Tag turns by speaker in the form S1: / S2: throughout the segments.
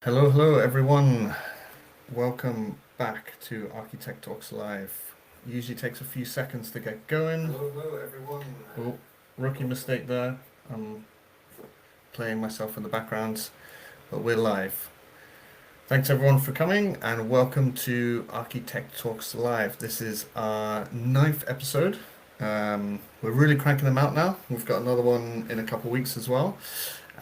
S1: Hello everyone. Welcome back to Archi-Tech Talks Live. Usually takes a few seconds to get going. Hello everyone. Oh, rookie mistake there. I'm playing myself in the background, but we're live. Thanks everyone for coming and welcome to Archi-Tech Talks Live. This is our 9th episode. We're really cranking them out now. We've got another one in a couple of weeks as well.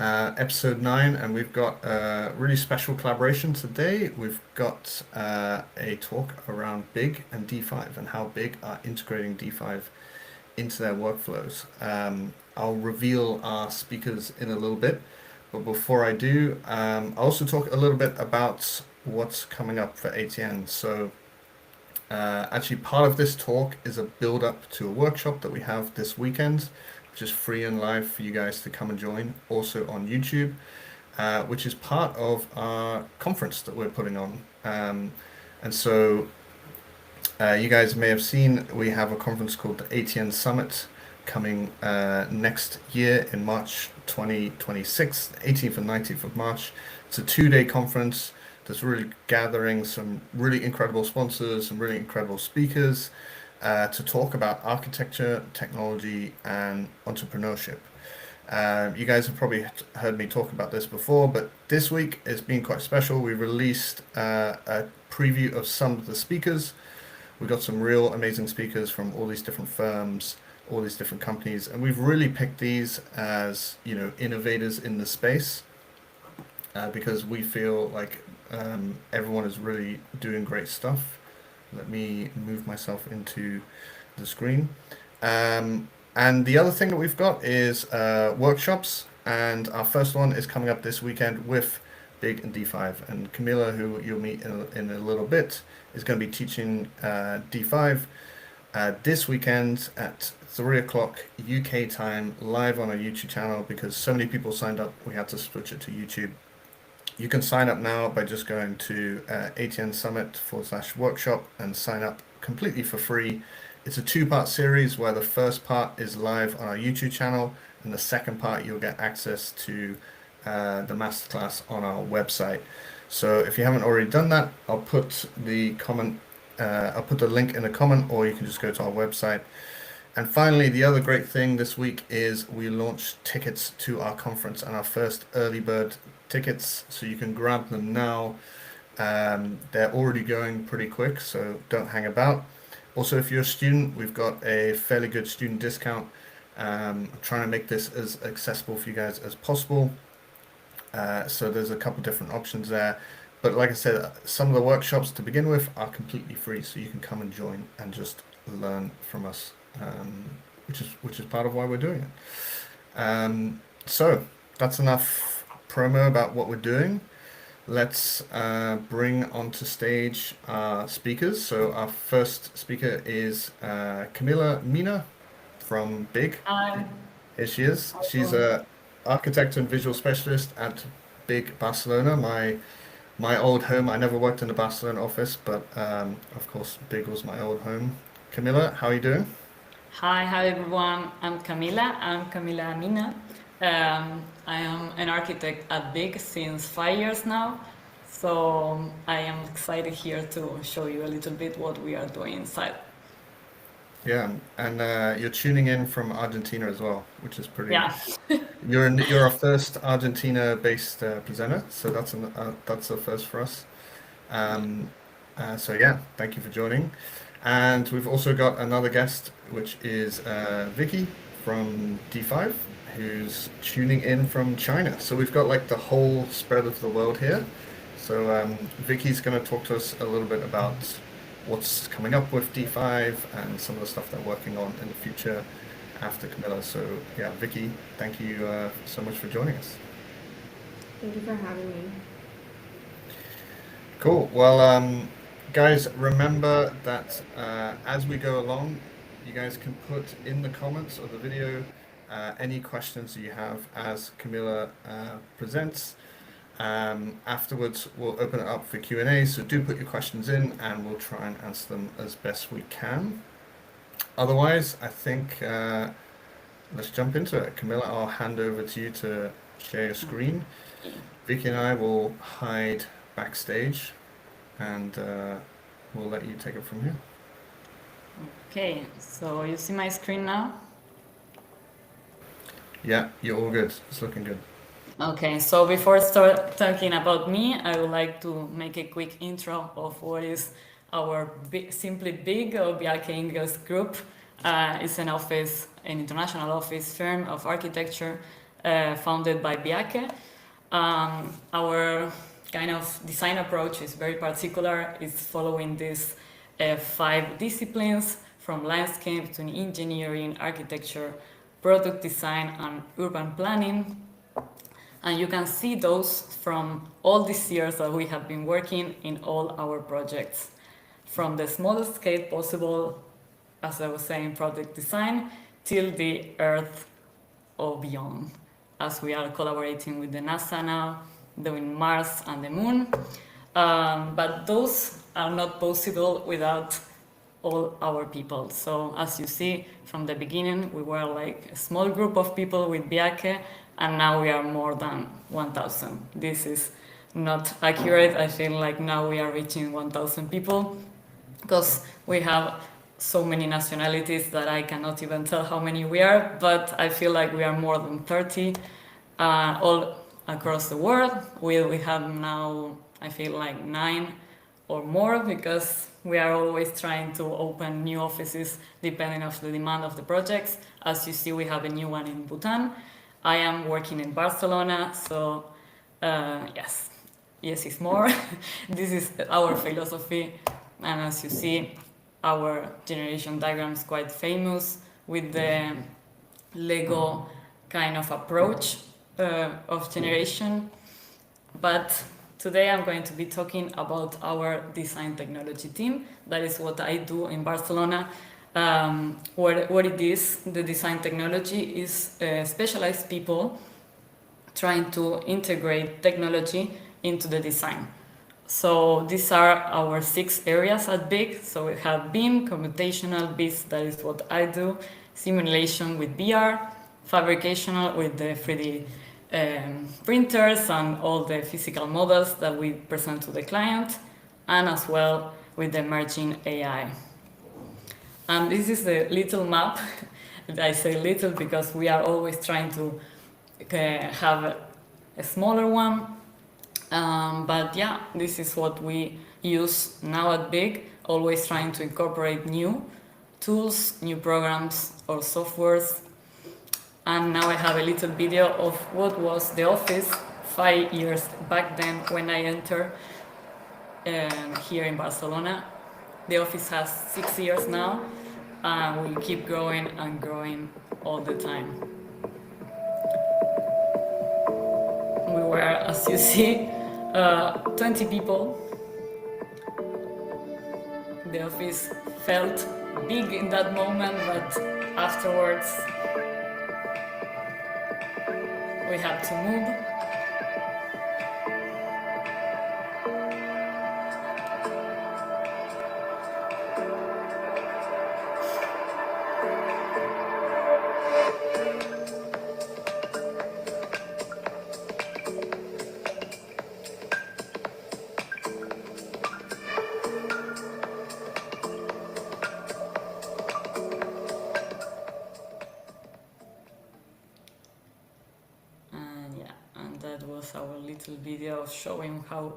S1: Episode 9, and we've got a really special collaboration today. We've got a talk around Big and D5 and how Big are integrating D5 into their workflows. I'll reveal our speakers in a little bit, but before I do, I'll also talk a little bit about what's coming up for ATN. So actually part of this talk is a build up to a workshop that we have this weekend, which is free and live for you guys to come and join, also on YouTube, which is part of our conference that we're putting on. And so you guys may have seen we have a conference called the ATN Summit coming next year in March 2026, 18th and 19th of March. It's a 2-day conference that's really gathering some really incredible sponsors, some really incredible speakers, to talk about architecture, technology, and entrepreneurship. You guys have probably heard me talk about this before, but this week has been quite special. We released a preview of some of the speakers. We got some real amazing speakers from all these different firms, all these different companies, and we've really picked these as, you know, innovators in the space, because we feel like everyone is really doing great stuff. Let me move myself into the screen. And the other thing that we've got is workshops, and our first one is coming up this weekend with Big and D5. And Camila, who you'll meet in a little bit, is going to be teaching D5 this weekend at 3 o'clock UK time, live on our YouTube channel, because so many people signed up, we had to switch it to YouTube. You can sign up now by just going to ATN Summit/workshop and sign up completely for free. It's a 2-part series where the first part is live on our YouTube channel, and the second part you'll get access to the masterclass on our website. So if you haven't already done that, I'll put the link in the comment, or you can just go to our website. And finally, the other great thing this week is we launched tickets to our conference, and our first early bird tickets, so you can grab them now. They're already going pretty quick, so don't hang about. Also, if you're a student, we've got a fairly good student discount. I'm trying to make this as accessible for you guys as possible. So there's a couple different options there. But like I said, some of the workshops to begin with are completely free, so you can come and join and just learn from us, which is part of why we're doing it. So that's enough promo about what we're doing. Let's bring onto stage our speakers. So our first speaker is Camila Mina from Big. Here she is. She's a architect and visual specialist at Big Barcelona, my old home. I never worked in the Barcelona office, but of course Big was my old home. Camila, how are you doing?
S2: Hi everyone. I'm Camila Mina. I am an architect at Big since 5 years now, so I am excited here to show you a little bit what we are doing inside.
S1: Yeah, and you're tuning in from Argentina as well, which is pretty.
S2: Yeah.
S1: You're our first Argentina-based presenter, so that's a first for us. So yeah, thank you for joining. And we've also got another guest, which is Vicky from D5, who's tuning in from China. So we've got like the whole spread of the world here. So Vicky's going to talk to us a little bit about what's coming up with D5 and some of the stuff they're working on in the future after Camila. So yeah, Vicky, thank you so much for joining us.
S3: Thank you for having me.
S1: Cool. Well, guys, remember that as we go along, you guys can put in the comments of the video any questions you have as Camila presents. Afterwards, we'll open it up for Q&A, so do put your questions in and we'll try and answer them as best we can. Otherwise, I think let's jump into it. Camila, I'll hand over to you to share your screen. Vicky and I will hide backstage, and we'll let you take it from here.
S2: Okay, so you see my screen now?
S1: Yeah, you're all good. It's looking good.
S2: Okay, so before start talking about me, I would like to make a quick intro of what is our Simply Big or Bjarke Ingels Group. It's an international office firm of architecture founded by Bjarke. Our kind of design approach is very particular. It's following these 5 disciplines from landscape to engineering, architecture, product design, and urban planning. And you can see those from all these years that we have been working in all our projects. From the smallest scale possible, as I was saying, product design, till the Earth or beyond, as we are collaborating with the NASA now, doing Mars and the Moon. But those are not possible without all our people. So as you see from the beginning, we were like a small group of people with Bjarke, and now we are more than 1,000. This is not accurate. I feel like now we are reaching 1,000 people because we have so many nationalities that I cannot even tell how many we are, but I feel like we are more than 30 all across the world. We have now, I feel like 9 or more, because we are always trying to open new offices depending on the demand of the projects. As you see, we have a new one in Bhutan. I am working in Barcelona, so yes, it's more. This is our philosophy, and as you see, our generation diagram is quite famous with the Lego kind of approach of generation. But today I'm going to be talking about our design technology team. That is what I do in Barcelona. What it is, the design technology is specialized people trying to integrate technology into the design. So these are our 6 areas at BIG. So we have BIM, computational, BIS, that is what I do, simulation with VR, fabricational with the 3D printers and all the physical models that we present to the client, and as well with the emerging AI. And this is the little map. I say little because we are always trying to have a smaller one. But yeah, this is what we use now at BIG, always trying to incorporate new tools, new programs or softwares. And now I have a little video of what was the office 5 years back then when I entered here in Barcelona. The office has 6 years now, and we keep growing and growing all the time. We were, as you see, 20 people. The office felt big in that moment, but afterwards we had to move. That was our little video showing how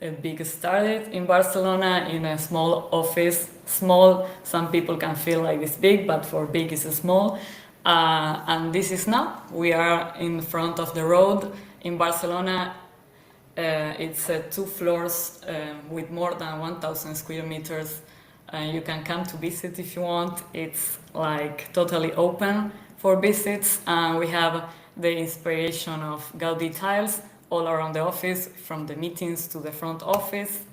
S2: BIG started in Barcelona in a small office. Small, some people can feel like it's big, but for BIG it's small. And this is now. We are in front of the road in Barcelona. It's 2 floors with more than 1,000 square meters. You can come to visit if you want. It's like totally open for visits. We have the inspiration of Gaudi tiles all around the office, from the meetings to the front office.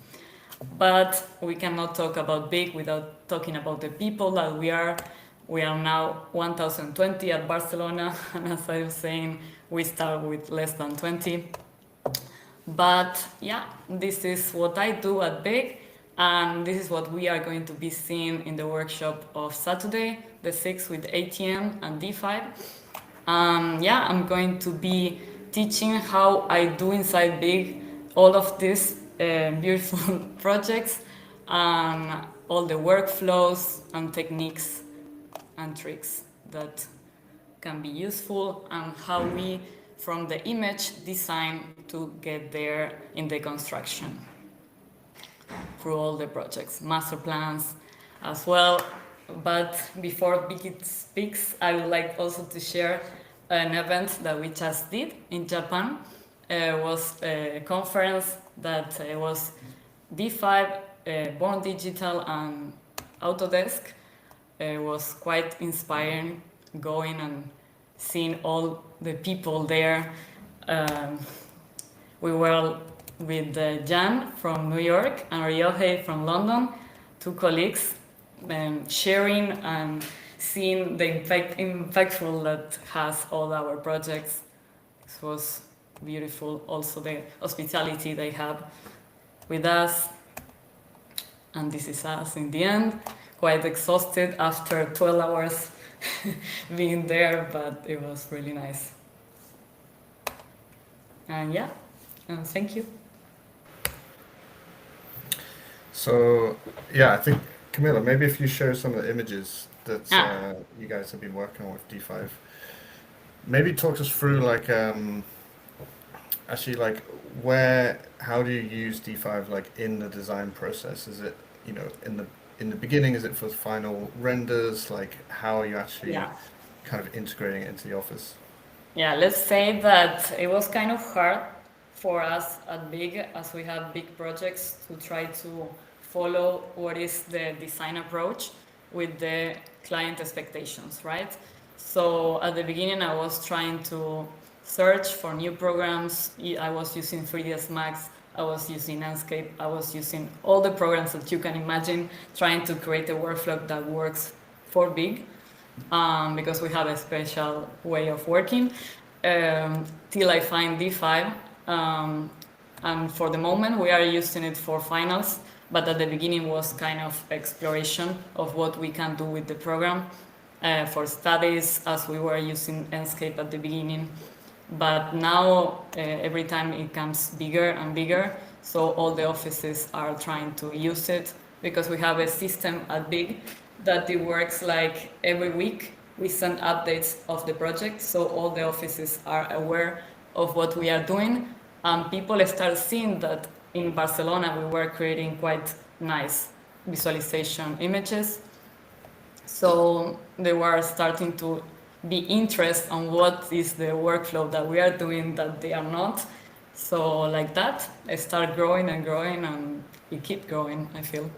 S2: But we cannot talk about BIG without talking about the people that we are. We are now 1,020 at Barcelona, and as I was saying, we start with less than 20. But yeah, this is what I do at BIG, and this is what we are going to be seeing in the workshop of Saturday, the 6th, with ATM and D5. Yeah, I'm going to be teaching how I do inside Big all of these beautiful projects and all the workflows and techniques and tricks that can be useful, and how we from the image design to get there in the construction through all the projects, master plans as well. But before Vicky speaks, I would like also to share an event that we just did in Japan. It was a conference that was D5, Born Digital, and Autodesk. It was quite inspiring going and seeing all the people there. We were with Jan from New York and Ryohei from London, two colleagues, sharing and seeing the impactful that has all our projects. It was beautiful. Also the hospitality they have with us. And this is us in the end, quite exhausted after 12 hours being there, but it was really nice. And yeah, thank you.
S1: So, yeah, I think, Camila, maybe if you show some of the images that you guys have been working on with D5, maybe talk us through, like, actually, like, how do you use D5, like, in the design process? Is it, you know, in the beginning, is it for final renders? Like, how are you actually kind of integrating it into the office?
S2: Yeah, let's say that it was kind of hard for us at Big, as we have big projects, to try to follow what is the design approach with the client expectations, right? So at the beginning, I was trying to search for new programs. I was using 3ds Max, I was using Enscape, I was using all the programs that you can imagine, trying to create a workflow that works for Big, because we have a special way of working, till I find D5. And for the moment, we are using it for finals, but at the beginning was kind of exploration of what we can do with the program for studies, as we were using Enscape at the beginning. But now every time it comes bigger and bigger, so all the offices are trying to use it, because we have a system at Big that it works like every week we send updates of the project, so all the offices are aware of what we are doing, and people start seeing that in Barcelona we were creating quite nice visualization images, so they were starting to be interested on what is the workflow that we are doing that they are not. So like that, I start growing and growing, and it keep growing, I feel.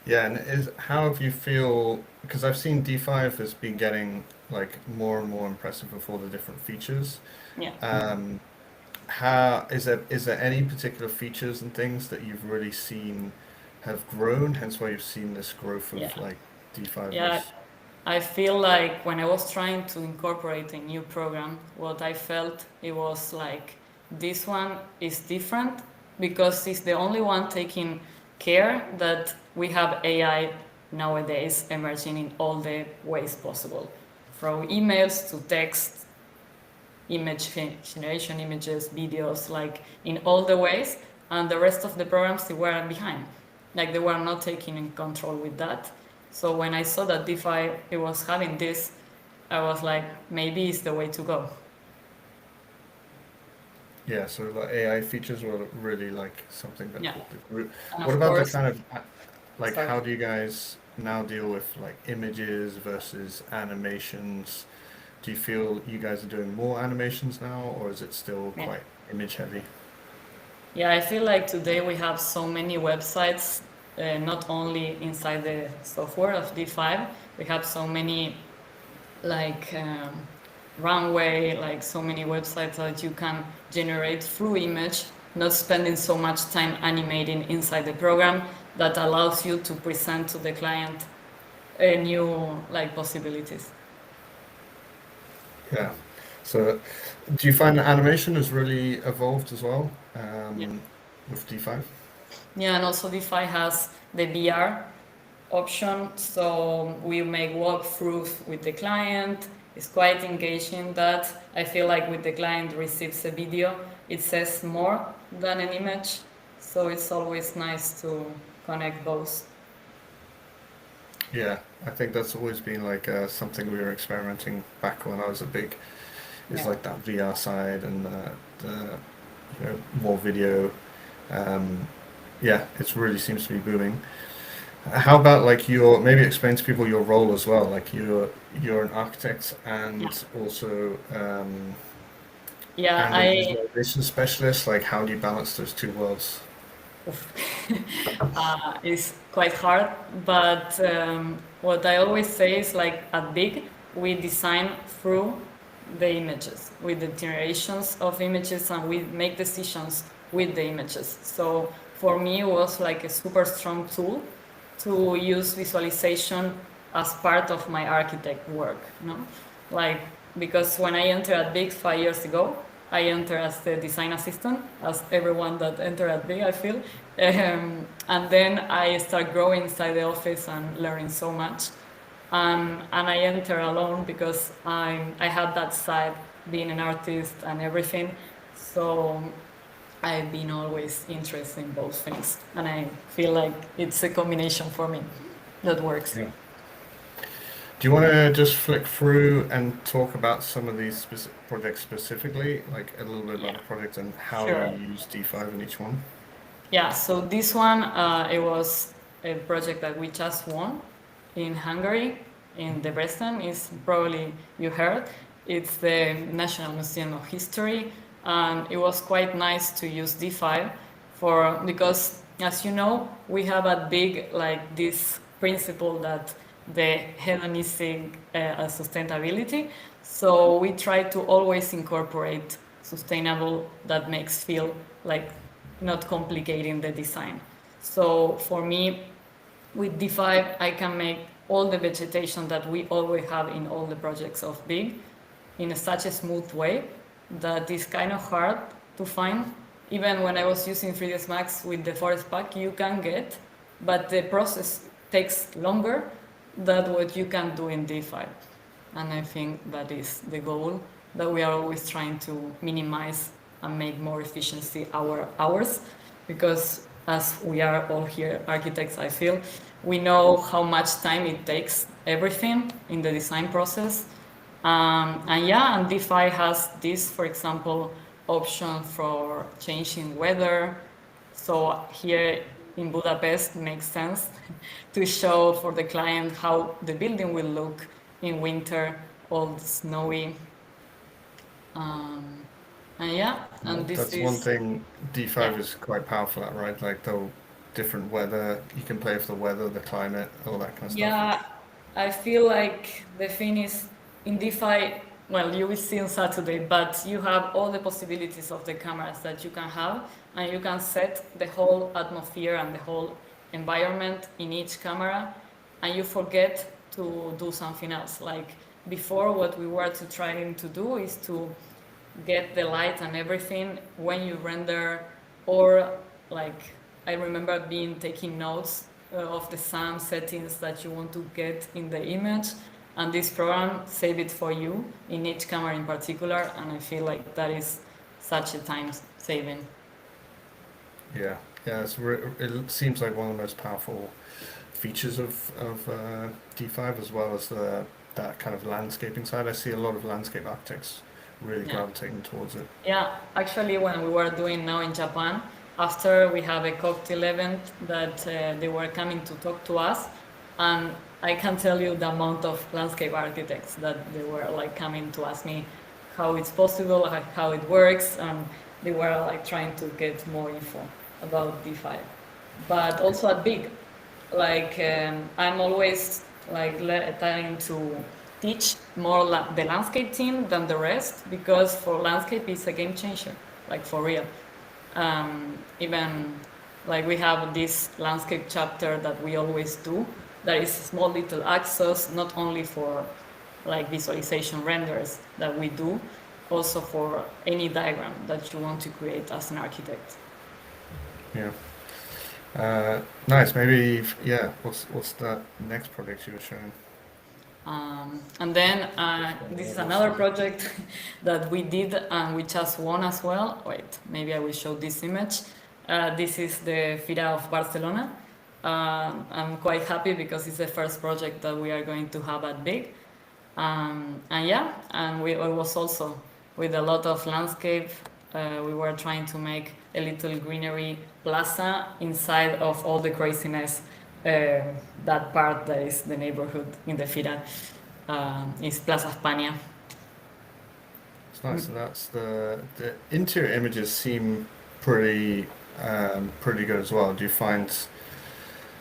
S1: Yeah, and how have you feel, because I've seen D5 has been getting like more and more impressive with all the different features.
S2: Yeah.
S1: How is there any particular features and things that you've really seen have grown, hence why you've seen this growth of
S2: Yeah.
S1: like D5
S2: Yeah,
S1: was
S2: I feel like when I was trying to incorporate a new program, what I felt it was like this one is different, because it's the only one taking care that we have AI nowadays emerging in all the ways possible, from emails to text, image generation, images, videos, like in all the ways, and the rest of the programs they were behind, like they were not taking in control with that. So when I saw that DeFi it was having this, I was like, maybe it's the way to go.
S1: yeah, so the AI features were really like something that
S2: Yeah.
S1: the group.
S2: And
S1: What
S2: of
S1: about the
S2: course,
S1: kind of like
S2: sorry.
S1: how do you guys now deal with like images versus animations? Do you feel you guys are doing more animations now, or is it still
S2: Yeah.
S1: quite image heavy?
S2: Yeah, I feel like today we have so many websites, not only inside the software of D5, we have so many like runway, like so many websites that you can generate through image, not spending so much time animating inside the program, that allows you to present to the client new like possibilities.
S1: Yeah. So, do you find that animation has really evolved as well
S2: Yeah.
S1: with D5?
S2: Yeah, and also DeFi has the VR option, so we make walkthroughs with the client. is quite engaging that I feel like when the client receives a video, it says more than an image. So it's always nice to connect both.
S1: Yeah, I think that's always been like something we were experimenting back when I was a big, is
S2: Yeah.
S1: like that VR side and the more video. Um, yeah, it really seems to be booming. How about like your maybe explain to people your role as well? Like you're an architect
S2: Yeah.
S1: and also
S2: Yeah,
S1: and a
S2: I
S1: visualization specialist. Like how do you balance those two worlds?
S2: oof. It's quite hard, but what I always say is like at Big, we design through the images, with the generations of images, and we make decisions with the images. So for me, it was like a super strong tool to use visualization as part of my architect work, you know? Like, because when I entered at Big 5 years ago, I entered as the design assistant, as everyone that entered at Big, I feel. And then I start growing inside the office and learning so much. And I enter alone because I had that side, being an artist and everything. So I've been always interested in both things, and I feel like it's a combination for me that works.
S1: Yeah. Do you want to just flick through and talk about some of these projects specifically, like a little bit about
S2: Yeah,
S1: the project and how you
S2: sure.
S1: use D5 in each one?
S2: Yeah, so this one, it was a project that we just won in Hungary, in Debrecen. Is probably you heard. It's the National Museum of History, and it was quite nice to use D5 for because, as you know, we have a big like this principle that the hedonistic sustainability. So we try to always incorporate sustainable that makes feel like not complicating the design. So for me, with D5, I can make all the vegetation that we always have in all the projects of Big in such a smooth way that is kind of hard to find. Even when I was using 3ds Max with the forest pack, you can get, but the process takes longer than what you can do in D5. And I think that is the goal that we are always trying to minimize and make more efficiency our hours, because as we are all here architects, I feel we know how much time it takes everything in the design process. And yeah, and DeFi has this, for example, option for changing weather. So here in Budapest makes sense to show for the client how the building will look in winter, all snowy. Um, and yeah, and this
S1: That's one
S2: is,
S1: thing
S2: yeah,
S1: D5 is quite powerful at, right? Like the different weather, you can play with the weather, the climate, all that kind of stuff.
S2: yeah, I feel like the thing is in DeFi, well, you will see on Saturday, but you have all the possibilities of the cameras that you can have, and you can set the whole atmosphere and the whole environment in each camera, and you forget to do something else. Like before, what we were to trying to do is to get the light and everything when you render, or like I remember being taking notes of the SAM settings that you want to get in the image, and this program save it for you in each camera in particular, and I feel like that is such a time saving.
S1: Yeah, yeah, it seems like one of the most powerful features of D5 as well as the that kind of landscaping side. I see a lot of landscape architects really
S2: Yeah.
S1: gravitating towards it.
S2: Yeah, actually, when we were doing now in Japan, after we have a cocktail event that they were coming to talk to us, and I can tell you the amount of landscape architects that they were like coming to ask me how it's possible, like, how it works, and they were like trying to get more info about D5. But also at Big, like I'm always like trying to teach more the landscape team than the rest, because for landscape it's a game changer, like for real. Even like we have this landscape chapter that we always do, that is small little access not only for like visualization renders that we do, also for any diagram that you want to create as an architect.
S1: Yeah. Nice. Maybe yeah. What's that next project you were showing?
S2: And then this is another project that we did and we just won as well. Wait, maybe I will show this image. This is the Fira of Barcelona. I'm quite happy because it's the first project that we are going to have at big. And yeah, and it was also with a lot of landscape. We were trying to make a little greenery plaza inside of all the craziness. That part that is the neighborhood in the Fira is Plaza España.
S1: It's nice. And that's the interior images seem pretty good as well. Do you find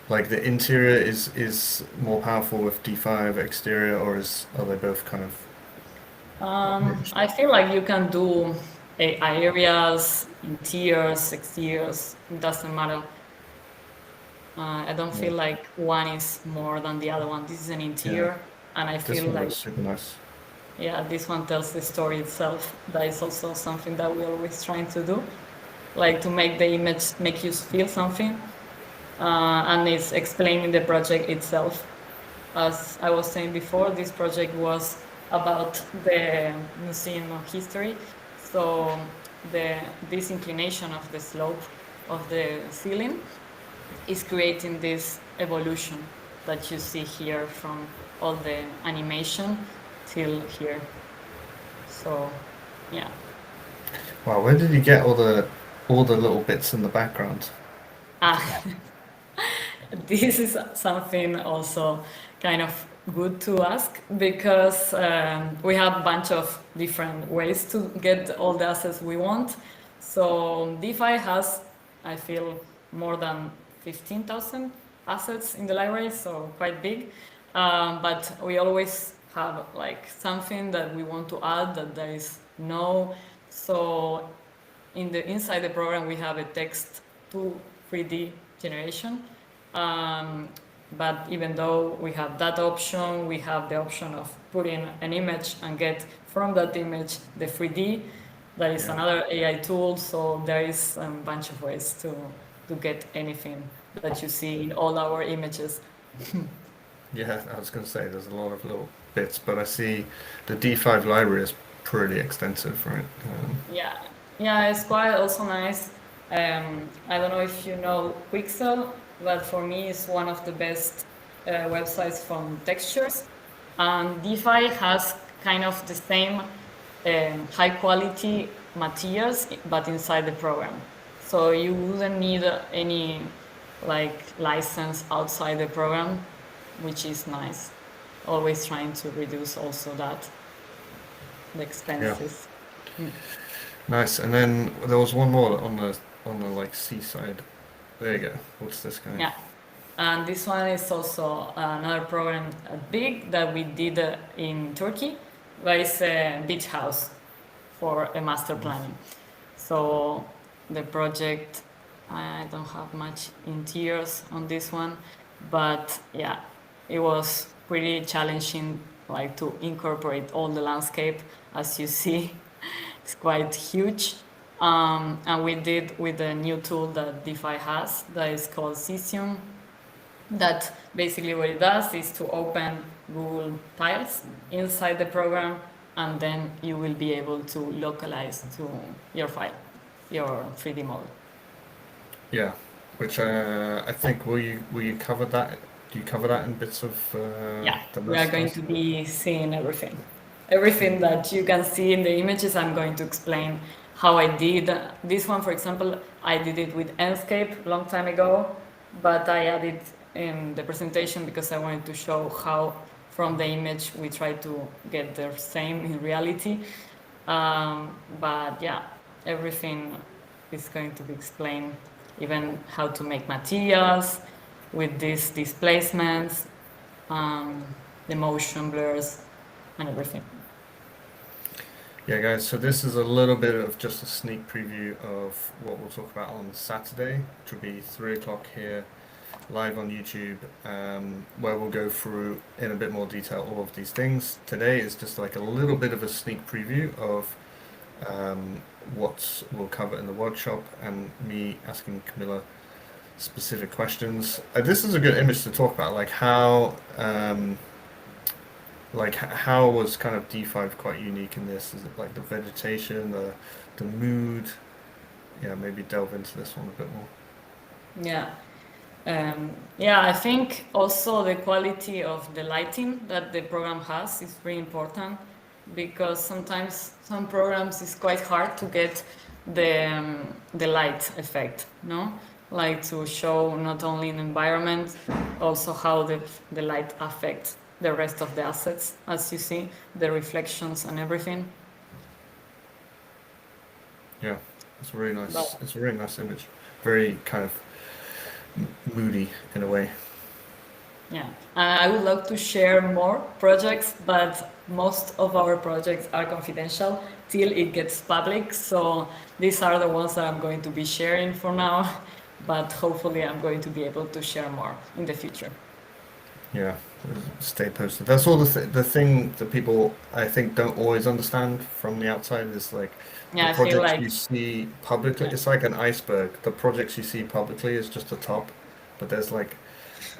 S1: like the interior is more powerful with D5 exterior, or are they both kind of
S2: I feel like you can do areas, interiors, exteriors, it doesn't matter. I don't feel like one is more than the other one. This is an interior, and I
S1: this
S2: feel
S1: one
S2: like,
S1: was super nice.
S2: yeah, this one tells the story itself. That is also something that we're always trying to do, like to make the image make you feel something, and it's explaining the project itself. As I was saying before, this project was about the Museum of History. So this inclination of the slope of the ceiling is creating this evolution that you see here from all the animation till here. So, yeah.
S1: Wow, where did you get all the little bits in the background?
S2: Ah, this is something also kind of good to ask because we have a bunch of different ways to get all the assets we want. So DeFi has, I feel, more than 15,000 assets in the library, so quite big. But we always have like something that we want to add that there is no. So inside the program we have a text to 3D generation. But even though we have that option, we have the option of putting an image and get from that image the 3D. That is another AI tool. So there is a bunch of ways to get anything that you see in all our images.
S1: Yeah, I was going to say there's a lot of little bits, but I see the D5 library is pretty extensive, right?
S2: Yeah, it's quite also nice. I don't know if you know Quixel, but for me it's one of the best websites from textures. And DeFi has kind of the same high quality materials, but inside the program. So you wouldn't need any like license outside the program, which is nice. Always trying to reduce also that, the expenses.
S1: Nice. And then there was one more on the like seaside. There you go. What's this guy?
S2: Yeah. And this one is also another program big that we did in Turkey, where it's a beach house for a master planning. So the project, I don't have much interiors on this one, but yeah, it was pretty challenging, like to incorporate all the landscape. As you see, it's quite huge. And we did with a new tool that DeFi has that is called Cesium. That basically what it does is to open Google tiles inside the program, and then you will be able to localize to your file, your 3D model.
S1: Yeah, which I think will you cover that? Do you cover that in bits of?
S2: Yeah, we are going to be seeing everything. Everything that you can see in the images, I'm going to explain how I did. This one, for example, I did it with Enscape a long time ago, but I added in the presentation because I wanted to show how from the image we try to get the same in reality. But yeah, everything is going to be explained, even how to make materials with these displacements, the motion blurs, and everything.
S1: Yeah, guys, so this is a little bit of just a sneak preview of what we'll talk about on Saturday, which will be 3 o'clock here, live on YouTube, where we'll go through in a bit more detail all of these things. Today is just like a little bit of a sneak preview of what we'll cover in the workshop and me asking Camila specific questions. This is a good image to talk about, like how like how was kind of D5 quite unique in this? Is it like the vegetation, the mood? Yeah, maybe delve into this one a bit more.
S2: Yeah. Yeah, I think also the quality of the lighting that the program has is very important because sometimes some programs is quite hard to get the light effect, no? Like to show not only an environment, also how the light affects the rest of the assets, as you see, the reflections and everything.
S1: Yeah, it's a really
S2: But
S1: nice. It's a really nice image. Very kind of moody in a way.
S2: yeah, I would love to share more projects, but most of our projects are confidential till it gets public. So these are the ones that I'm going to be sharing for now, but hopefully I'm going to be able to share more in the future.
S1: Yeah, stay posted. That's all the thing that people I think don't always understand from the outside is like the
S2: Yeah, I feel
S1: projects
S2: like
S1: you see publicly.
S2: yeah,
S1: It's like an iceberg. The projects you see publicly is just the top, but there's like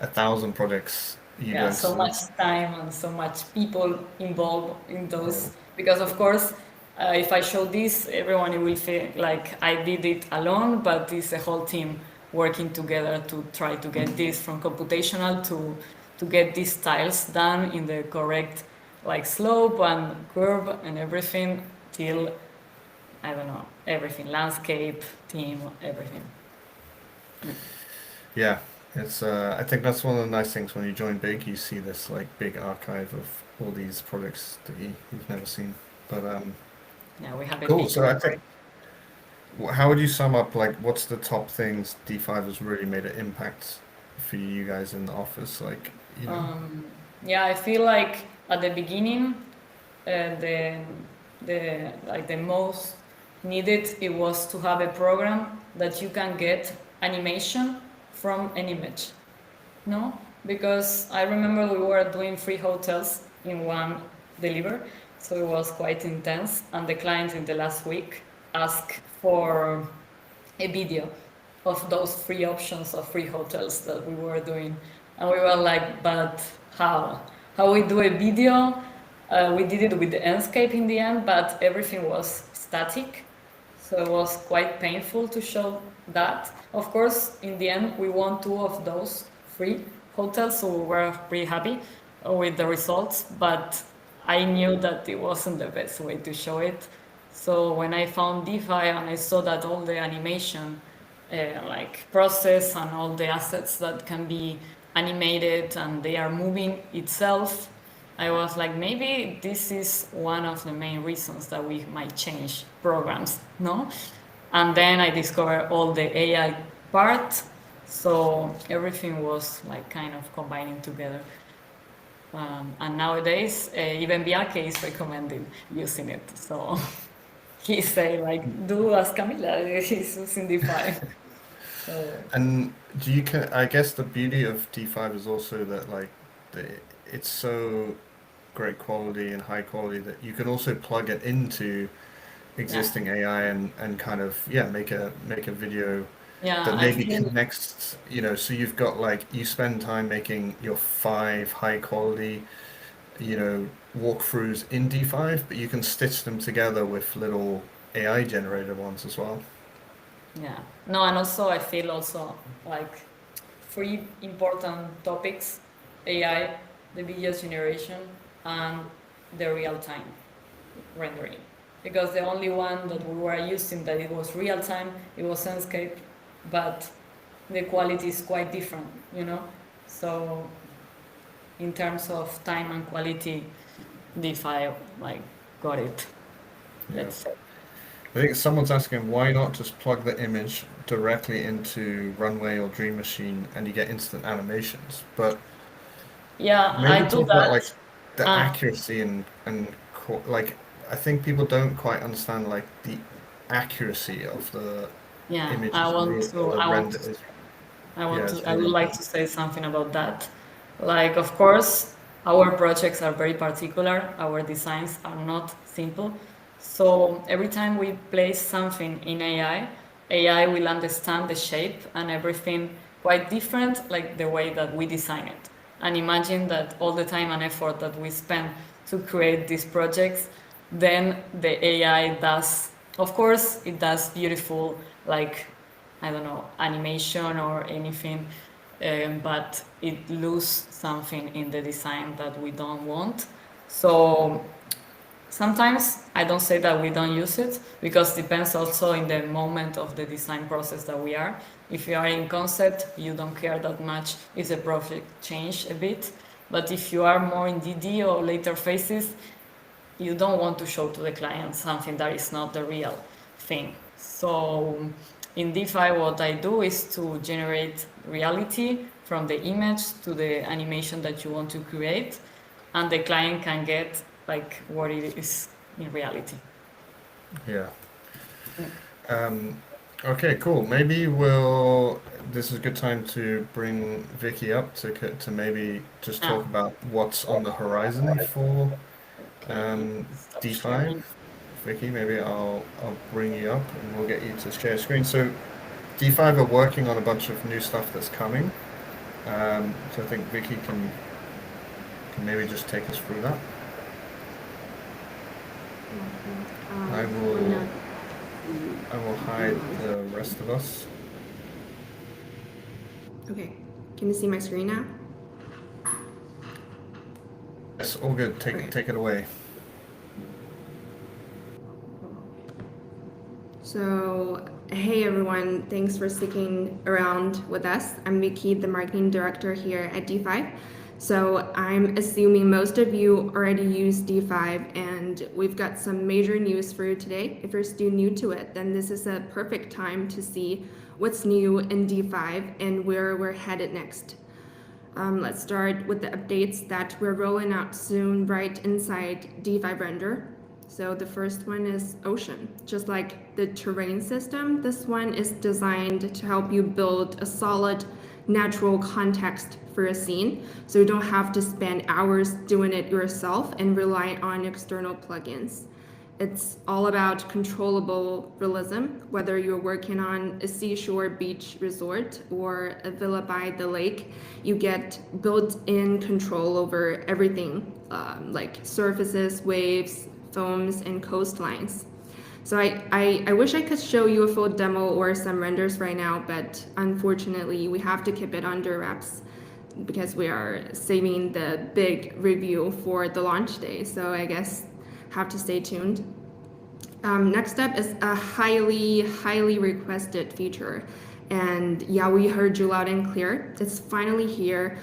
S1: 1,000 projects you
S2: yeah,
S1: don't
S2: so
S1: see.
S2: much time and so much people involved in
S1: Yeah,
S2: those because of course if I show this everyone will feel like I did it alone, but it's a whole team working together to try to get this from computational to get these tiles done in the correct like slope and curve and everything till I don't know everything landscape team everything.
S1: yeah. It's I think that's one of the nice things when you join big, you see this like big archive of all these projects that you've never seen. But
S2: Yeah, we have a
S1: cool.
S2: big
S1: So I
S2: library.
S1: think how would you sum up like what's the top things D5 has really made an impact for you guys in the office? Like, you know,
S2: Um, yeah, I feel like at the beginning, the like the most needed it was to have a program that you can get animation from an image. No, because I remember we were doing free hotels in one deliver, so it was quite intense. And the client in the last week asked for a video of those free options of free hotels that we were doing. And we were like, but how? How we do a video? We did it with the Enscape in the end, but everything was static. So it was quite painful to show that. Of course, in the end, we won two of those free hotels, so we were pretty happy with the results. But I knew that it wasn't the best way to show it. So when I found DeFi and I saw that all the animation, like process and all the assets that can be animated and they are moving itself, I was like, maybe this is one of the main reasons that we might change programs, no? And then I discovered all the AI part, so everything was like kind of combining together. And nowadays, even Bjarke is recommending using it. So he say like, do as Camila, he's using DeFi. So
S1: and do you can I guess the beauty of D5 is also that like it's so great quality and high quality that you can also plug it into
S2: yeah,
S1: existing AI and kind of yeah make a video
S2: yeah,
S1: that
S2: I
S1: maybe
S2: feel
S1: connects, you know, so you've got like you spend time making your 5 high quality, you know, walkthroughs in D5, but you can stitch them together with little AI generated ones as well.
S2: yeah. No, and also I feel also like three important topics: AI, the video generation, and the real time rendering. Because the only one that we were using that it was real time, it was Enscape, but the quality is quite different, you know. So in terms of time and quality, DeFi like got it.
S1: Yeah.
S2: Let's say.
S1: I think someone's asking why not just plug the image directly into Runway or Dream Machine and you get instant animations. But
S2: Yeah, I
S1: maybe
S2: do
S1: talk about
S2: that.
S1: like the
S2: Uh,
S1: accuracy and like I think people don't quite understand like the accuracy of the
S2: yeah,
S1: image is really or the render is yeah is
S2: I would
S1: really
S2: like
S1: important.
S2: to say something about that. Like, of course, our projects are very particular. Our designs are not simple. So every time we place something in AI, AI will understand the shape and everything quite different, like the way that we design it. And imagine that all the time and effort that we spend to create these projects, then the AI does, of course, it does beautiful, like, I don't know, animation or anything, but it loses something in the design that we don't want. So sometimes I don't say that we don't use it, because it depends also in the moment of the design process that we are. If you are in concept, you don't care that much if the project change a bit. But if you are more in DD or later phases, you don't want to show to the client something that is not the real thing. So in DeFi, what I do is to generate reality from the image to the animation that you want to create, and the client can get like what it is in reality.
S1: Yeah. Okay, cool. Maybe this is a good time to bring Vicky up to maybe just talk about what's on the horizon for
S2: Stop
S1: D5.
S2: sharing.
S1: Vicky, maybe I'll bring you up and we'll get you to share screen. So D5 are working on a bunch of new stuff that's coming. So I think Vicky can maybe just take us through that. I will hide the rest of us.
S3: Okay, can you see my screen now?
S1: Yes, all good. Take it away.
S3: So, hey everyone, thanks for sticking around with us. I'm Vicky, the marketing director here at D5. So I'm assuming most of you already use D5, and we've got some major news for you today. If you're still new to it, then this is a perfect time to see what's new in D5 and where we're headed next. Let's start with the updates that we're rolling out soon right inside D5 Render. So the first one is Ocean. Just like the terrain system, this one is designed to help you build a solid natural context for a scene, so you don't have to spend hours doing it yourself and rely on external plugins. It's all about controllable realism, whether you're working on a seashore beach resort or a villa by the lake. You get built-in control over everything, like surfaces, waves, foams, and coastlines. So I wish I could show you a full demo or some renders right now, but unfortunately we have to keep it under wraps because we are saving the big review for the launch day. So I guess have to stay tuned. Next up is a highly requested feature. And yeah, we heard you loud and clear. It's finally here.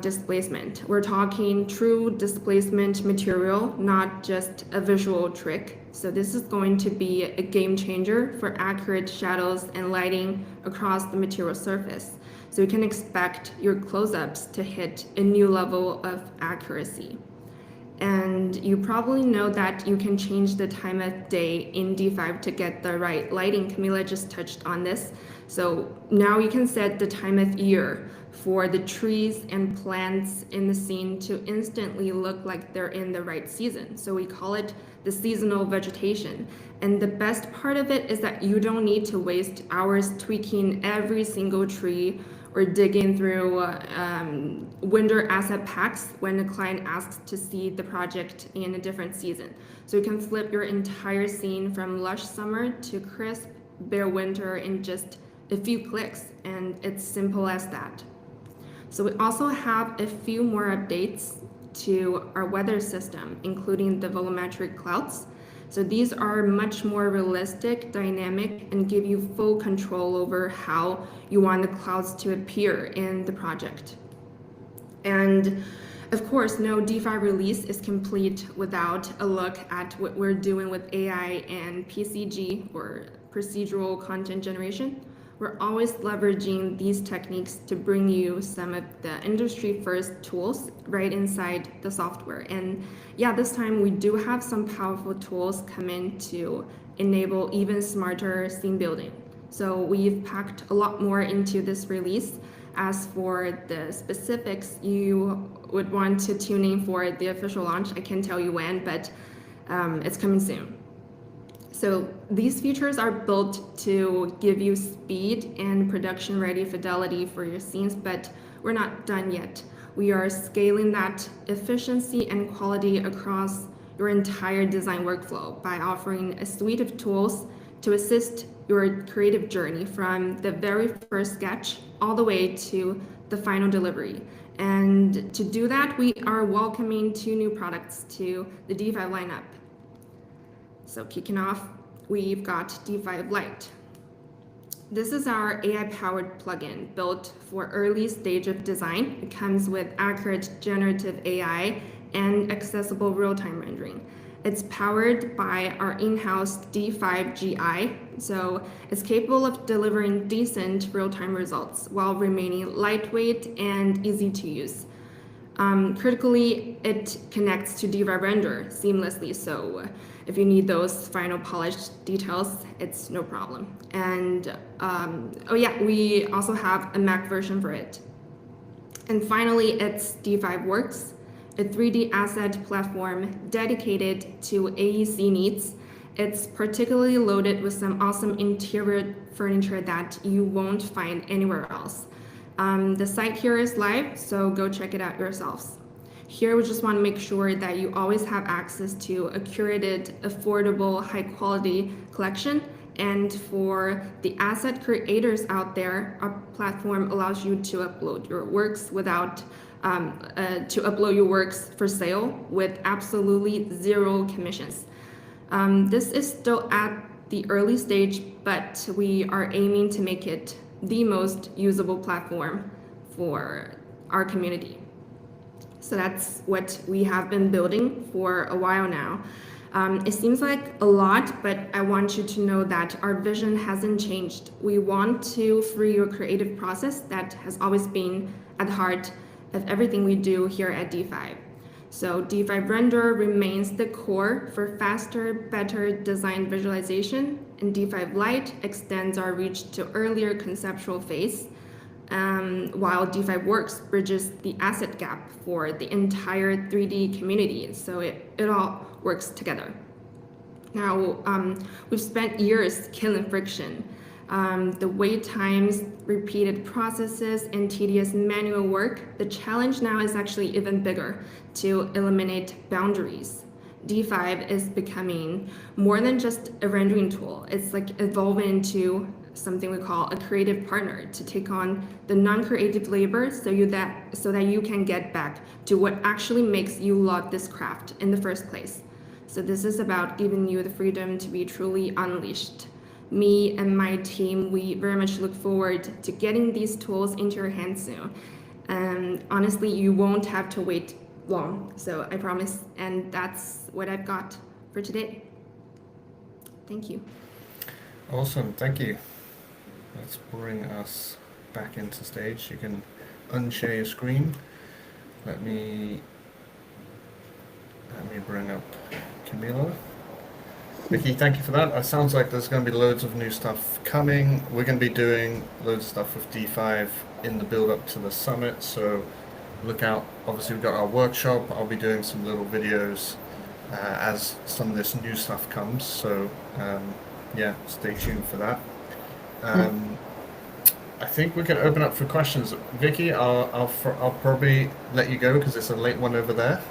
S3: Displacement. We're talking true displacement material, not just a visual trick. So this is going to be a game changer for accurate shadows and lighting across the material surface. So you can expect your close-ups to hit a new level of accuracy. And you probably know that you can change the time of day in D5 to get the right lighting. Camila just touched on this. So now you can set the time of year for the trees and plants in the scene to instantly look like they're in the right season. So we call it the seasonal vegetation. And the best part of it is that you don't need to waste hours tweaking every single tree or digging through winter asset packs when the client asks to see the project in a different season. So you can flip your entire scene from lush summer to crisp, bare winter in just a few clicks, and it's simple as that. So we also have a few more updates to our weather system, including the volumetric clouds. So these are much more realistic, dynamic, and give you full control over how you want the clouds to appear in the project. And of course, no DeFi release is complete without a look at what we're doing with AI and PCG, or procedural content generation. We're always leveraging these techniques to bring you some of the industry-first tools right inside the software. And yeah, this time we do have some powerful tools come in to enable even smarter scene building. So we've packed a lot more into this release. As for the specifics you would want to tune in for the official launch, I can't tell you when, but it's coming soon. So these features are built to give you speed and production-ready fidelity for your scenes, but we're not done yet. we are scaling that efficiency and quality across your entire design workflow by offering a suite of tools to assist your creative journey from the very first sketch all the way to the final delivery. And to do that, we are welcoming 2 new products to the D5 lineup. So kicking off, we've got D5 Lite. This is our AI-powered plugin built for early stage of design. It comes with accurate generative AI and accessible real-time rendering. It's powered by our in-house D5 GI, so it's capable of delivering decent real-time results while remaining lightweight and easy to use. Critically, it connects to D5 Render seamlessly, so if you need those final polished details, it's no problem. And oh yeah, we also have a Mac version for it. And finally, it's D5 Works, a 3D asset platform dedicated to AEC needs. It's particularly loaded with some awesome interior furniture that you won't find anywhere else. The site here is live, so go check it out yourselves. Here, we just want to make sure that you always have access to a curated, affordable, high-quality collection. And for the asset creators out there, our platform allows you to upload your works for sale with absolutely 0 commissions. This is still at the early stage, but we are aiming to make it the most usable platform for our community. So that's what we have been building for a while now. It seems like a lot, but I want you to know that our vision hasn't changed. We want to free your creative process that has always been at the heart of everything we do here at D5. So D5 Render remains the core for faster, better design visualization, and D5 Lite extends our reach to earlier conceptual phase, while D5 Works bridges the asset gap for the entire 3D community. So it all works together. Now, we've spent years killing friction. The wait times, repeated processes, and tedious manual work. The challenge now is actually even bigger to eliminate boundaries. D5 is becoming more than just a rendering tool. It's like evolving into something we call a creative partner to take on the non-creative labor so that you can get back to what actually makes you love this craft in the first place. So this is about giving you the freedom to be truly unleashed. Me and my team, we very much look forward to getting these tools into your hands soon. And honestly, you won't have to wait long, so I promise. And that's what I've got for today. Thank you.
S1: Awesome, thank you. Let's bring us back into stage. You can unshare your screen. Let me bring up Camila. Vicky, thank you for that. It sounds like there's going to be loads of new stuff coming. We're going to be doing loads of stuff with D5 in the build up to the summit, so look out. Obviously, we've got our workshop. I'll be doing some little videos as some of this new stuff comes, so yeah, stay tuned for that. I think we can open up for questions. Vicky, I'll probably let you go because it's a late one over there,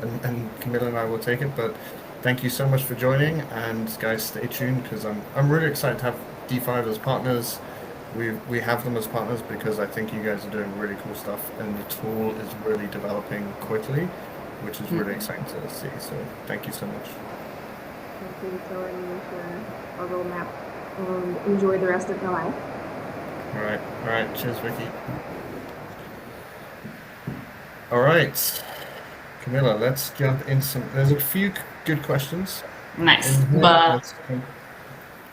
S1: and Camila and I will take it. But thank you so much for joining, and guys, stay tuned because I'm really excited to have D5 as partners. We have them as partners because I think you guys are doing really cool stuff, and the tool is really developing quickly, which is really exciting to see. So thank you so much.
S3: Thank you for letting me share our roadmap, and enjoy the rest of your life.
S1: All right. Cheers, Vicky. All right, Camila, let's jump in there's a few good questions.
S2: Nice, but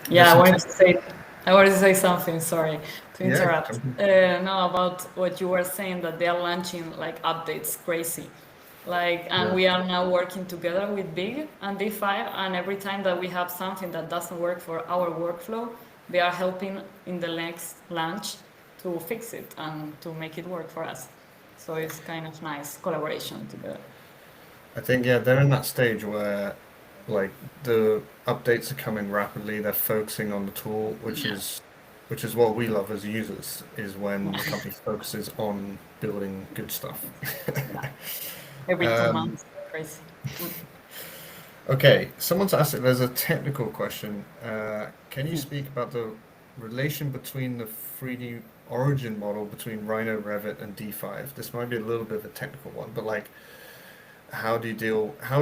S2: yeah, I wanted to say something. Sorry to interrupt. No, about what you were saying, that they are launching like updates, crazy. And we are now working together with Big and D5, and every time that we have something that doesn't work for our workflow, they are helping in the next launch to fix it and to make it work for us. So it's kind of nice collaboration together.
S1: I think, yeah, they're in that stage where like the updates are coming rapidly. They're focusing on the tool, which is which is what we love as users, is when the company focuses on building good stuff.
S2: Yeah. Every 2
S1: Um,
S2: months, crazy.
S1: okay, someone's asked if there's a technical question. Can you
S2: Mm.
S1: speak about the relation between the 3D origin model between Rhino, Revit, and D5? This might be a little bit of a technical one, but like, how do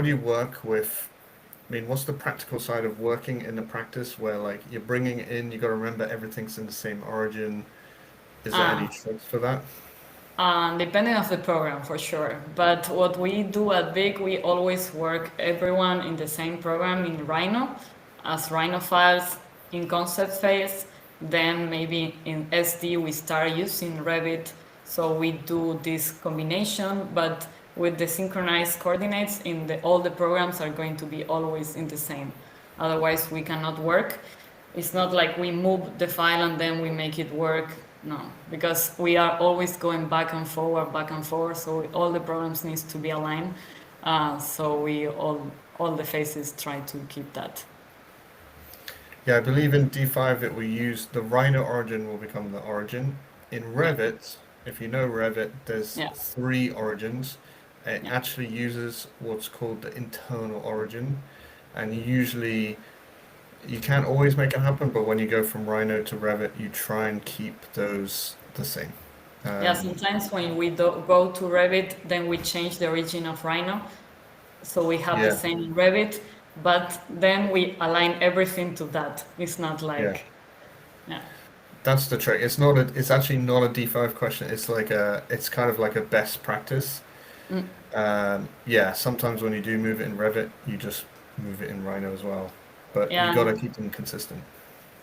S1: you work with, I mean, what's the practical side of working in the practice where like you're bringing in, you got to remember everything's in the same origin. Is there any
S2: Ah,
S1: tricks for that?
S2: depending of the program for sure. But what we do at Big, we always work everyone in the same program in Rhino, as Rhino files in concept phase. Then maybe in SD we start using Revit. So we do this combination, but with the synchronized coordinates in all the programs are going to be always in the same. Otherwise we cannot work. It's not like we move the file and then we make it work. No, because we are always going back and forward. So all the programs needs to be aligned. So we all the phases try to keep that.
S1: Yeah, I believe in D5 it will use the Rhino origin will become the origin. In
S2: Yeah,
S1: Revit, if you know Revit, there's
S2: yeah,
S1: three origins. It
S2: yeah.
S1: actually uses what's called the internal origin, and usually you can't always make it happen, but when you go from Rhino to Revit, you try and keep those the same.
S2: Yeah,
S1: Um,
S2: sometimes when we go to Revit, then we change the origin of Rhino. So we have the
S1: yeah,
S2: same in Revit, but then we align everything to that. It's not
S1: yeah.
S2: like, yeah.
S1: That's the trick. It's actually not a D5 question. It's kind of like a best practice.
S2: Mm.
S1: Yeah, sometimes when you do move it in Revit, you just move it in Rhino as well. But you got
S2: Yeah,
S1: to keep them consistent.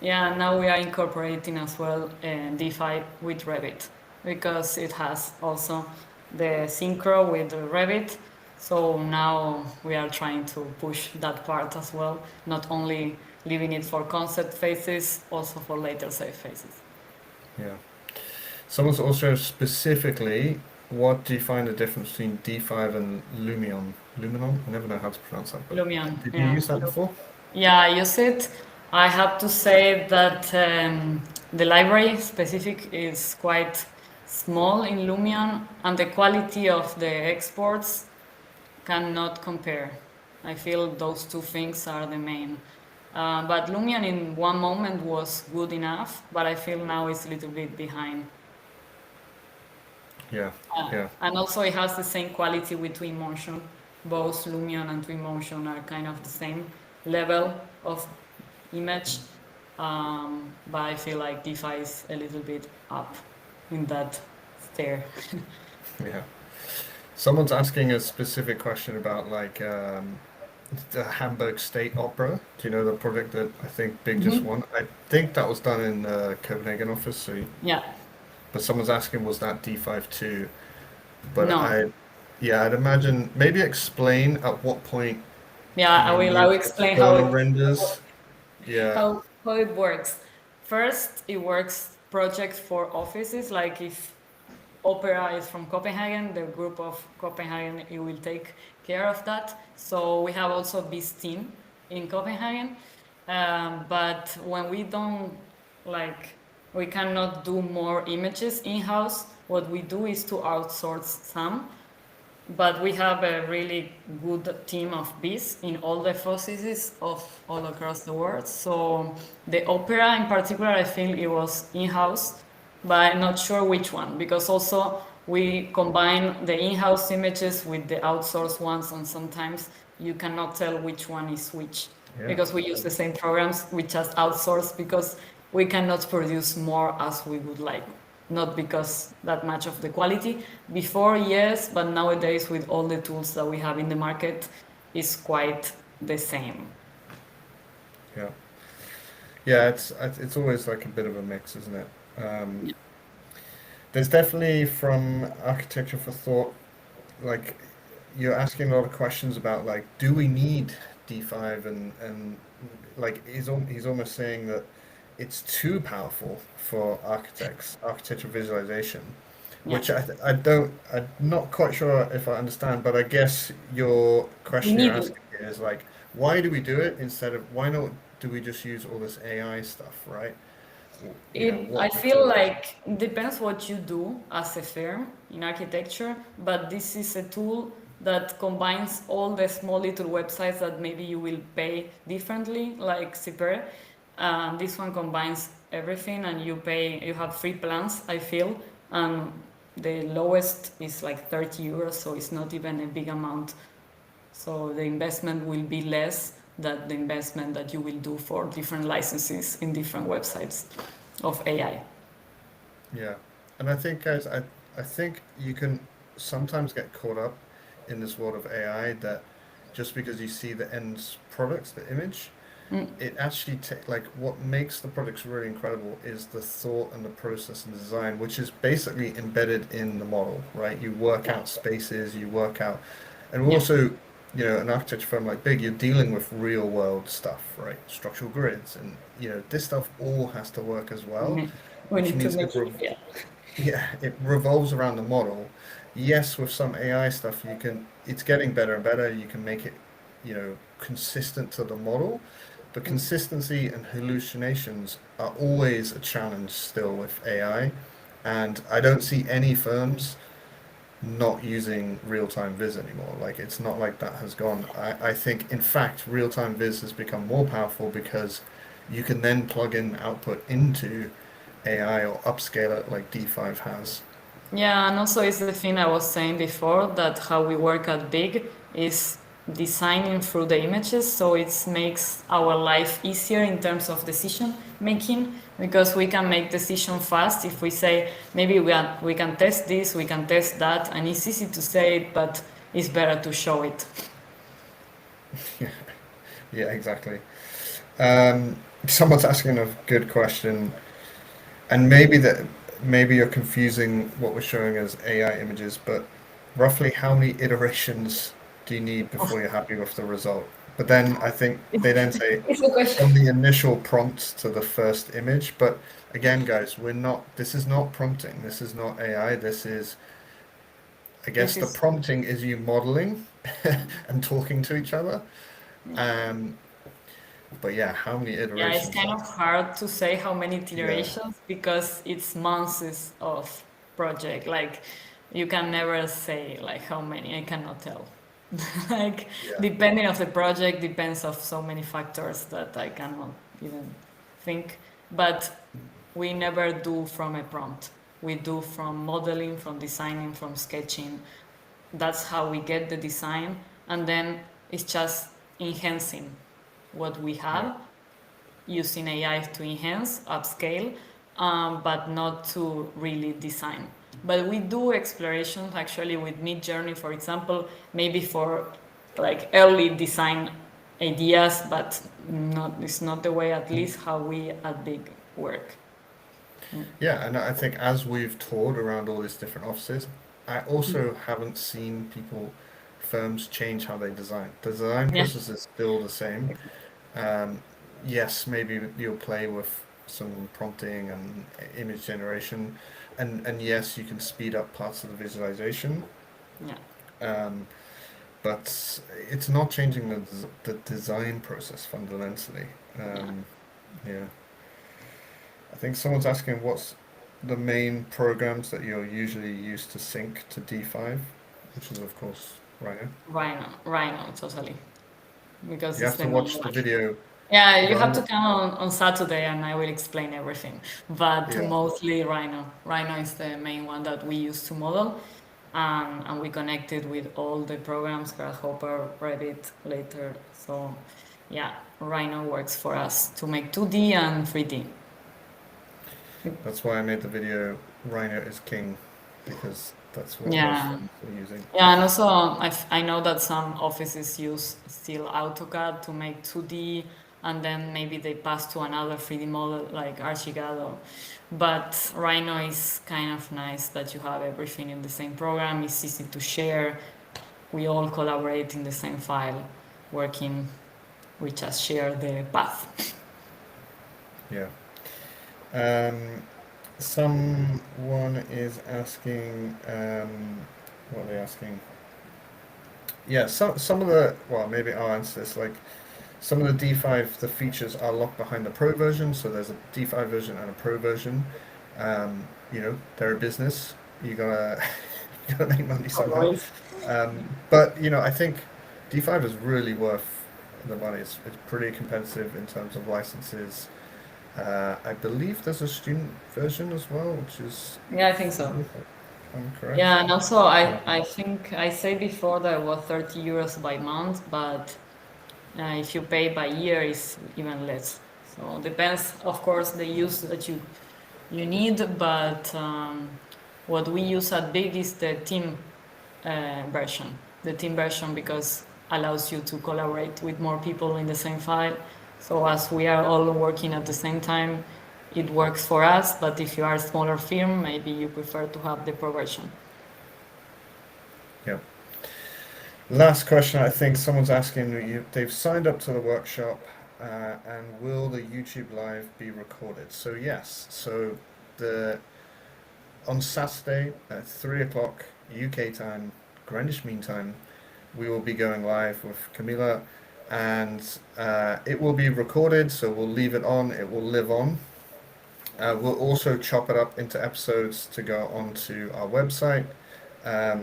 S2: yeah, now we are incorporating as well DeFi with Revit because it has also the synchro with the Revit. So now we are trying to push that part as well, not only leaving it for concept phases, also for later safe phases.
S1: Yeah. Someone's also specifically, what do you find the difference between D5 and Lumion? Luminon? I never know how to pronounce that, but
S2: Lumion,
S1: did you
S2: yeah.
S1: use that before?
S2: Yeah, I use it. I have to say that the library specific is quite small in Lumion, and the quality of the exports cannot compare. I feel those two things are the main. But Lumion in one moment was good enough, but I feel now it's a little bit behind.
S1: Yeah, yeah,
S2: And also it has the same quality with Twinmotion. Both Lumion and Twinmotion are kind of the same level of image, but I feel like DeFi is a little bit up in that stair.
S1: yeah. Someone's asking a specific question about like the Hamburg State Opera. Do you know the project that I think Big just
S2: Hmm.
S1: won? I think that was done in Copenhagen office.
S2: Yeah,
S1: But someone's asking, was that D5 too? But
S2: no,
S1: yeah, I'd imagine maybe explain at what point
S2: yeah,
S1: you
S2: I will
S1: use
S2: explain
S1: external renders. Yeah,
S2: how it works. First, it works projects for offices. Like if Opera is from Copenhagen, the group of Copenhagen it will take care of that. So we have also this team in Copenhagen. But when we don't like, we cannot do more images in house. What we do is to outsource some, but we have a really good team of bees in all the offices of all across the world. So the opera in particular, I think it was in-house, but I'm not sure which one because also we combine the in-house images with the outsourced ones, and sometimes you cannot tell which one is which
S1: yeah,
S2: because we use the same programs. We just outsource because we cannot produce more as we would like, not because that much of the quality. Before, yes, but nowadays with all the tools that we have in the market, is quite the same.
S1: yeah, yeah. It's always like a bit of a mix, isn't it? Um,
S2: Yeah.
S1: there's definitely from architecture for thought, like you're asking a lot of questions about like, do we need D5 and like he's almost saying that it's too powerful for architects, architecture visualization,
S2: Yeah.
S1: which I'm not quite sure if I understand, but I guess your
S2: We
S1: question you're
S2: need it.
S1: asking is like, why do we do it instead of why not do we just use all this AI stuff, right?
S2: I feel like depends what you do as a firm in architecture, but this is a tool that combines all the small little websites that maybe you will pay differently, like Zipper. This one combines everything, and you have free plans, I feel, and the lowest is like 30 euros, so it's not even a big amount. So the investment will be less than the investment that you will do for different licenses in different websites of AI.
S1: Yeah. And I think, guys, I think you can sometimes get caught up in this world of AI that just because you see the end products, the image,
S2: Mm,
S1: it actually like what makes the products really incredible is the thought and the process and design, which is basically embedded in the model, right? You work
S2: yeah,
S1: out spaces, you work out, and
S2: yeah.
S1: also, an architecture firm like Big, you're dealing with real world stuff, right? Structural grids, and this stuff all has to work as
S2: We
S1: well,
S2: need, we
S1: which
S2: need to
S1: means
S2: make it. Yeah.
S1: yeah, it revolves around the model. Yes, with some AI stuff, it's getting better and better. You can make it, consistent to the model, but
S2: Mm,
S1: consistency and hallucinations are always a challenge still with AI. And I don't see any firms not using real-time viz anymore. Like it's not like that has gone. I think, in fact, real-time viz has become more powerful because you can then plug in output into AI or upscale it like D5 has.
S2: Yeah, and also it's the thing I was saying before that how we work at Big is designing through the images, so it makes our life easier in terms of decision making because we can make decision fast if we say maybe we can test this, we can test that, and it's easy to say it, but it's better to show it.
S1: Yeah, yeah, exactly. Someone's asking a good question, and maybe you're confusing what we're showing as AI images, but roughly how many iterations do you need before you're happy with the result? But then I think they then say
S2: It's a question.
S1: from the initial prompt to the first image. But again, guys, this is not prompting. This is not AI. I guess
S2: This
S1: the
S2: is
S1: prompting is you modeling and talking to each other.
S2: yeah.
S1: Um, but yeah, how many
S2: Yeah, it's
S1: iterations?
S2: kind of hard to say how many
S1: Yeah,
S2: iterations because it's months of project. Like you can never say like how many. I cannot tell. Like
S1: yeah,
S2: depending of the project depends of so many factors that I cannot even think. But we never do from a prompt. We do from modeling, from designing, from sketching. That's how we get the design, and then it's just enhancing what we
S1: yeah,
S2: have using AI to enhance, upscale, but not to really design. But we do explorations actually with Mid Journey, for example, maybe for like early design ideas, but not it's not the way at least how we at Big work. Mm.
S1: yeah. And I think as we've toured around all these different offices, I also haven't seen firms change how they design. The design
S2: Yeah.
S1: process is still the same. Um, yes, maybe you'll play with some prompting and image generation, and yes, you can speed up parts of the visualization.
S2: Yeah.
S1: Um, but it's not changing the design process fundamentally.
S2: Yeah.
S1: Yeah, I think someone's asking what's the main programs that you're usually used to sync to D5, which is of course Rhino.
S2: Rhino, totally, because
S1: You
S2: it's
S1: have
S2: the
S1: to
S2: main
S1: watch the
S2: one.
S1: video.
S2: Yeah, you have to
S1: Rhino,
S2: come on Saturday and I will explain everything. But
S1: yeah,
S2: mostly Rhino. Rhino is the main one that we use to model. And we connected with all the programs, Grasshopper, Revit later. So yeah, Rhino works for us to make 2D and 3D.
S1: that's why I made the video. Rhino is king because that's what most
S2: Yeah.
S1: firms are using.
S2: Yeah, and also I know that some offices use still AutoCAD to make 2D and then maybe they pass to another 3D model like Archi-CAD. But Rhino is kind of nice that you have everything in the same program. It's easy to share. We all collaborate in the same file, working. We just share the path.
S1: Yeah. Um, Someone is asking, what are they asking? Yeah, some of the, well, maybe I'll answer this. Like, some of the D5, the features are locked behind the Pro version. So there's a D5 version and a Pro version. They're a business. You gotta you gotta make money somehow.
S2: Always.
S1: But I think D5 is really worth the money. It's pretty competitive in terms of licenses. I believe there's a student version as well, which is,
S2: Yeah, I think so.
S1: if I'm correct.
S2: Yeah, and also I think I said before that it was 30 euros by month, but if you pay by year, it's even less. So depends, of course, the use that you need, but what we use at Big is the team version. The team version because allows you to collaborate with more people in the same file. So as we are all working at the same time, it works for us. But if you are a smaller firm, maybe you prefer to have the Pro version.
S1: Yeah. Last question, I think someone's asking you, they've signed up to the workshop, and will the YouTube live be recorded? So yes, so on Saturday at 3 o'clock UK time, Greenwich Mean Time, we will be going live with Camila, and it will be recorded, so we'll leave it on, it will live on. We'll also chop it up into episodes to go onto our website.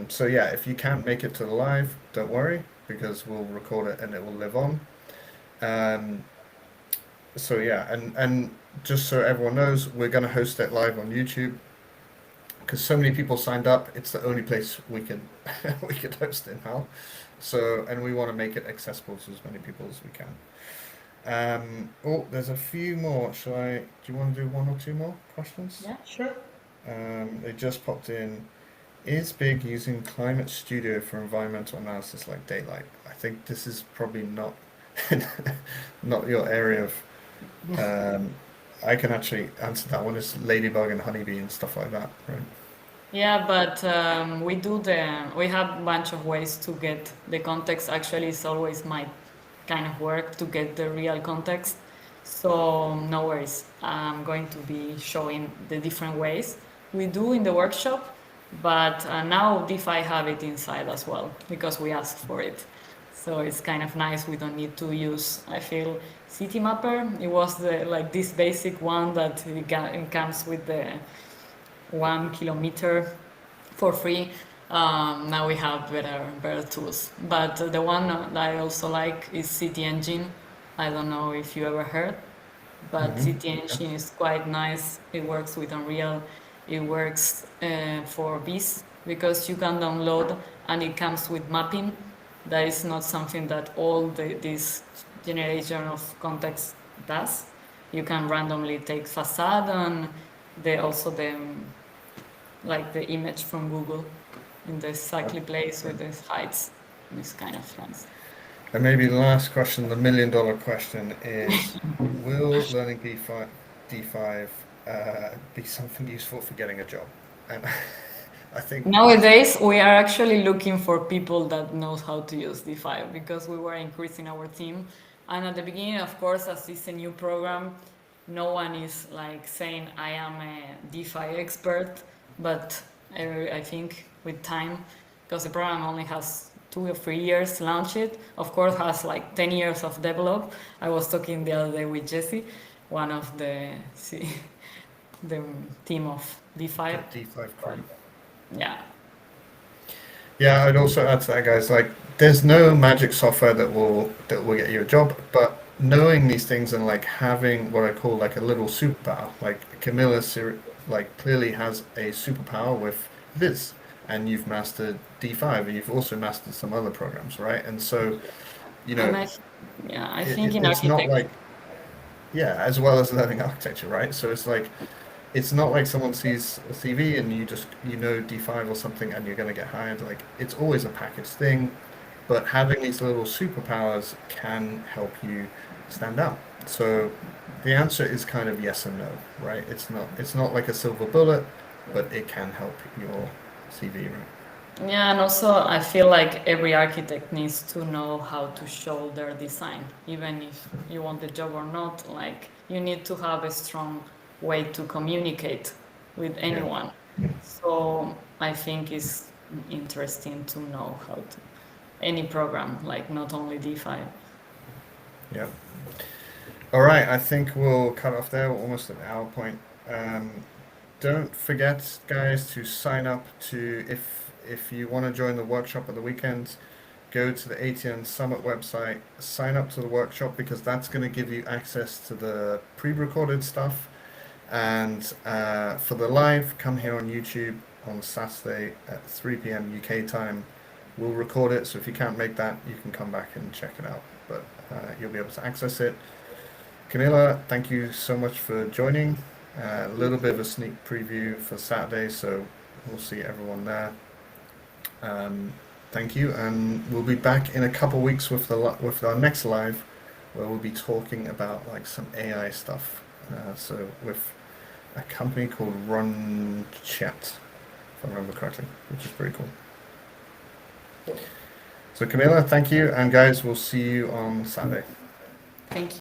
S1: So yeah, if you can't make it to the live, don't worry, because we'll record it and it will live on. So yeah, and just so everyone knows, we're going to host it live on YouTube because so many people signed up. It's the only place we can we could host it now. So, and we want to make it accessible to as many people as we can. Oh, there's a few more. Do you want to do one or two more questions?
S2: Yeah, sure.
S1: They just popped in. Is Big using Climate Studio for environmental analysis like Daylight? I think this is probably not not your area of. I can actually answer that one. It's Ladybug and Honeybee and stuff like that, right?
S2: Yeah, but we have a bunch of ways to get the context. Actually, it's always my kind of work to get the real context. So no worries. I'm going to be showing the different ways we do in the workshop, but now DeFi have it inside as well because we asked for it. So it's kind of nice. We don't need to use, I feel, City Mapper. It was this basic one that it comes with the 1 kilometer for free. Now we have better tools. But the one that I also like is City Engine. I don't know if you ever heard, but City Engine is quite nice. It works with Unreal. It works for Bees because you can download and it comes with mapping. That is not something that all this generation of context does. You can randomly take facade and also the image from Google in the exactly place with the heights. It's kind of nice.
S1: And maybe the last question, the $1 million question is, will learning D5 be something useful for getting a job? And I think
S2: nowadays we are actually looking for people that knows how to use D5 because we were increasing our team. And at the beginning, of course, as it's a new program, no one is saying I am a DeFi expert, but I think with time, because the program only has 2 or 3 years to launch it, of course has 10 years of develop. I was talking the other day with Jesse, one of the team of DeFi.
S1: D5 crew.
S2: Yeah.
S1: Yeah, I'd also add to that, guys. There's no magic software that will get you a job, but knowing these things and having what I call a little superpower, Camilla clearly has a superpower with Viz, and you've mastered D5, and you've also mastered some other programs, right? And so,
S2: I think in
S1: it's not
S2: Archi-Tech,
S1: as well as learning architecture, right? So it's not like someone sees a CV and you know D5 or something and you're going to get hired. It's always a package thing, but having these little superpowers can help you stand out. So the answer is kind of yes and no, right? It's not like a silver bullet, but it can help your CV, right?
S2: yeah, and also I feel like every architect needs to know how to show their design, even if you want the job or not. You need to have a strong way to communicate with anyone. So I think it's interesting to know how to any program, not only DeFi.
S1: Yeah. All right, I think we'll cut off there. We're almost at the hour point. Don't forget, guys, to sign up to if you want to join the workshop at the weekend. Go to the ATN Summit website, sign up to the workshop because that's going to give you access to the pre-recorded stuff. And for the live, come here on YouTube on Saturday at 3 p.m. UK time. We'll record it, so if you can't make that, you can come back and check it out. But you'll be able to access it. Camila, thank you so much for joining. A little bit of a sneak preview for Saturday, so we'll see everyone there. Thank you, and we'll be back in a couple weeks with our next live, where we'll be talking about like some AI stuff. So with a company called Run Chat, if I remember correctly, which is pretty cool. So Camila, thank you, and guys, we'll see you on Saturday.
S2: Thank you.